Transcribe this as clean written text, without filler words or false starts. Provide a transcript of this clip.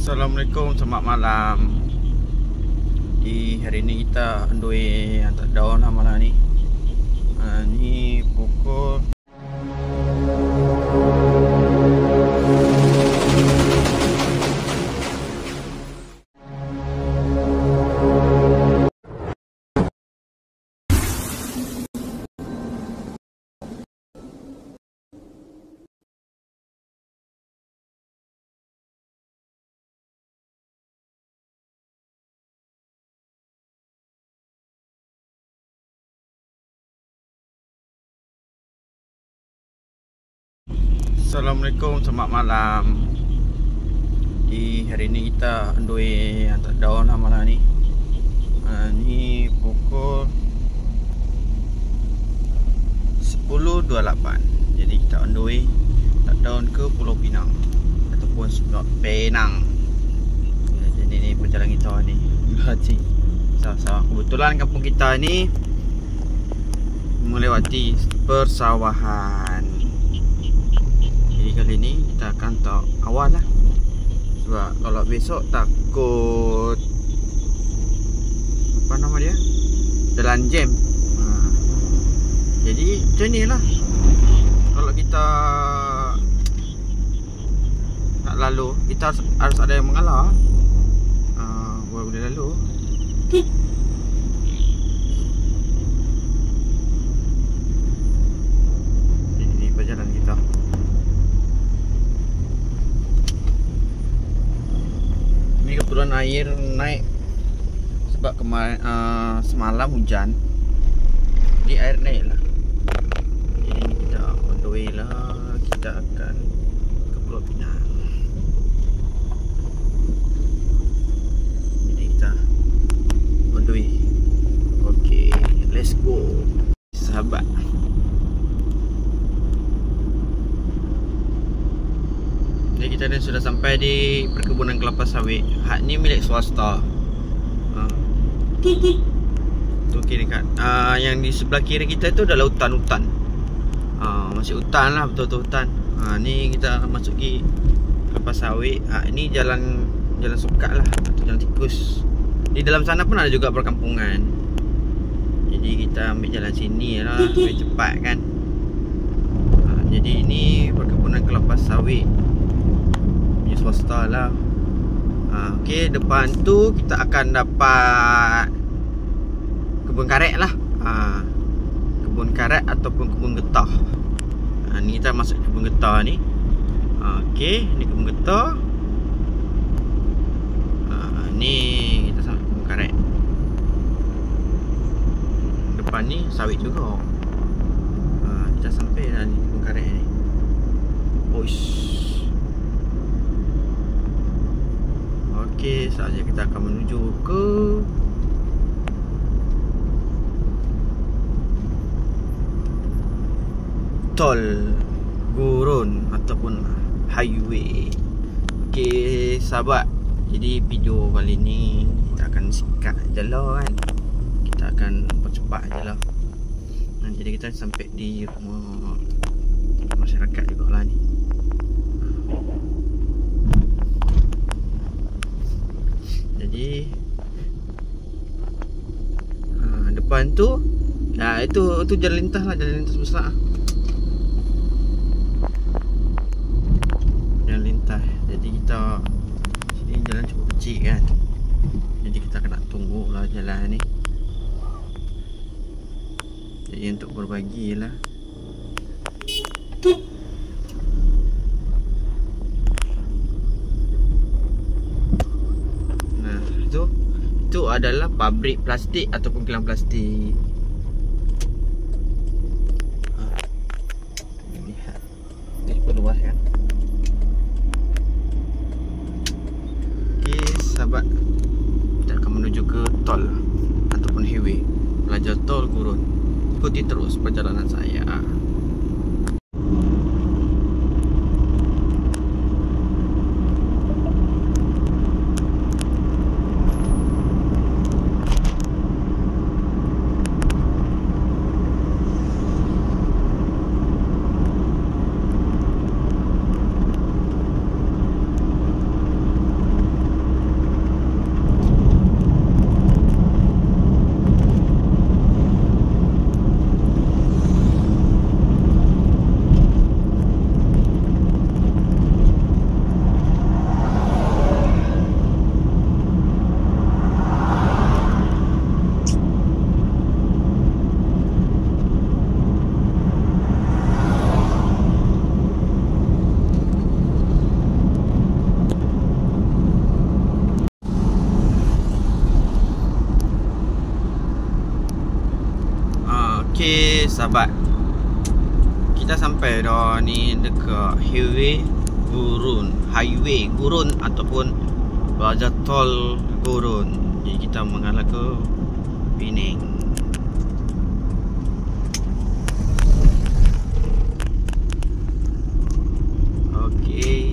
Assalamualaikum, selamat malam. Di hari ni kita on the way hantar daun lah malam ni. Ni pukul Assalamualaikum, selamat malam. Di hari ni kita on the way hantar daun lah malam ni. Ni pukul 10.28. Jadi kita on the way hantar daun ke Pulau Pinang ataupun Penang. Jadi ni perjalanan kita ni melewati sawah-sawah. Kebetulan kampung kita ni melewati persawahan. Jadi kali ni kita akan tak awal lah. Sebab kalau besok takut apa nama dia, jalan jam. Jadi macam ni lah. Kalau kita nak lalu, kita harus ada yang mengalah. Baru boleh lalu. Ini perjalanan kita. Ini kebetulan air naik sebab kemarin semalam hujan. Jadi air naik lah. Jadi ini kita on the way lah. Kita akan ke Pulau Pinang. Jadi kita on the way. Okay, let's go sahabat. Jadi kita sudah sampai di perkebunan kelapa sawit. Hak ni milik swasta. Tu kiri kan. Yang di sebelah kiri kita itu adalah hutan-hutan. Masih hutan lah, betul-betul hutan. Ni kita masuk ke kelapa sawit. Ini jalan sukat lah, atau jalan tikus. Di dalam sana pun ada juga perkampungan. Jadi kita ambil jalan sini lah supaya cepat kan. Jadi ini perkebunan kelapa sawit swasta lah. Okey, depan tu kita akan dapat kebun karet lah. Kebun karet ataupun kebun getah. Ni kita masuk kebun getah ni. Okey, ni kebun getah. Ni kita sampai kebun karet. Depan ni sawit juga. Kita sampai dah ni kebun karet ni. Oish. Okey, saatnya kita akan menuju ke tol gurun ataupun highway. Okey sahabat, jadi video kali ni kita akan sikat je lah kan. Kita akan percepat je lah. Jadi kita sampai di rumah masyarakat juga lah ni. Jadi depan tu itu jalan lintas lah, jalan lintas besar. Jalan lintas. Jadi kita sini jalan cukup kecil kan. Jadi kita kena tunggu lah jalan ni. Jadi untuk berbagi lah. Itu adalah pabrik plastik ataupun kilang plastik. Lihat. Ni perluas kan. Okey sahabat, kita akan menuju ke tol ataupun highway, pelajar tol gurun. Ikuti terus perjalanan saya. Okey sahabat, kita sampai dah ni dekat highway Gurun ataupun Raja Tol Gurun. Jadi kita mengarah ke Penang. Okey.